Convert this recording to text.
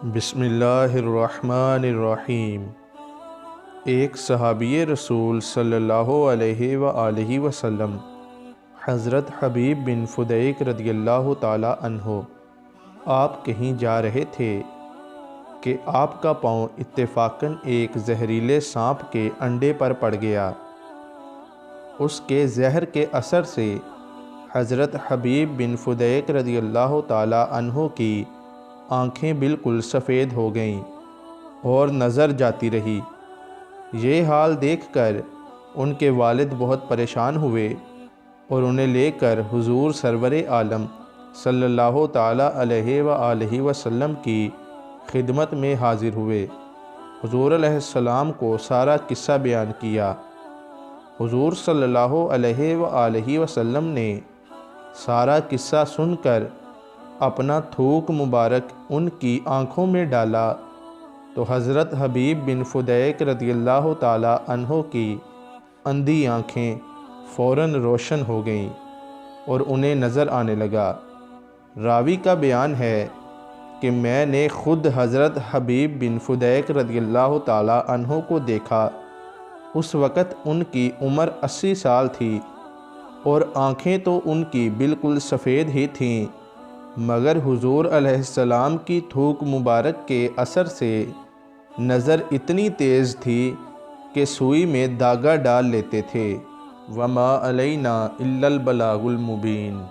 بسم اللہ الرحمن الرحیم۔ ایک صحابی رسول صلی اللہ علیہ وآلہ وسلم حضرت حبیب بن فدیک رضی اللہ تعالی عنہ آپ کہیں جا رہے تھے کہ آپ کا پاؤں اتفاقاً ایک زہریلے سانپ کے انڈے پر پڑ گیا۔ اس کے زہر کے اثر سے حضرت حبیب بن فدیک رضی اللہ تعالی عنہ کی آنکھیں بالکل سفید ہو گئیں اور نظر جاتی رہی۔ یہ حال دیکھ کر ان کے والد بہت پریشان ہوئے اور انہیں لے کر حضور سرور عالم صلی اللہ تعالیٰ علیہ وآلہ وسلم کی خدمت میں حاضر ہوئے۔ حضور علیہ السلام کو سارا قصہ بیان کیا۔ حضور صلی اللہ علیہ وآلہ وسلم نے سارا قصہ سن کر اپنا تھوک مبارک ان کی آنکھوں میں ڈالا تو حضرت حبیب بن فدیک رضی اللہ تعالی عنہ کی اندھی آنکھیں فوراً روشن ہو گئیں اور انہیں نظر آنے لگا۔ راوی کا بیان ہے کہ میں نے خود حضرت حبیب بن فدیک رضی اللہ تعالی عنہ کو دیکھا۔ اس وقت ان کی عمر 80 سال تھی اور آنکھیں تو ان کی بالکل سفید ہی تھیں، مگر حضور علیہ السلام کی تھوک مبارک کے اثر سے نظر اتنی تیز تھی کہ سوئی میں دھاگا ڈال لیتے تھے۔ وَمَا عَلَيْنَا إِلَّا الْبَلَاغُ الْمُبِينُ۔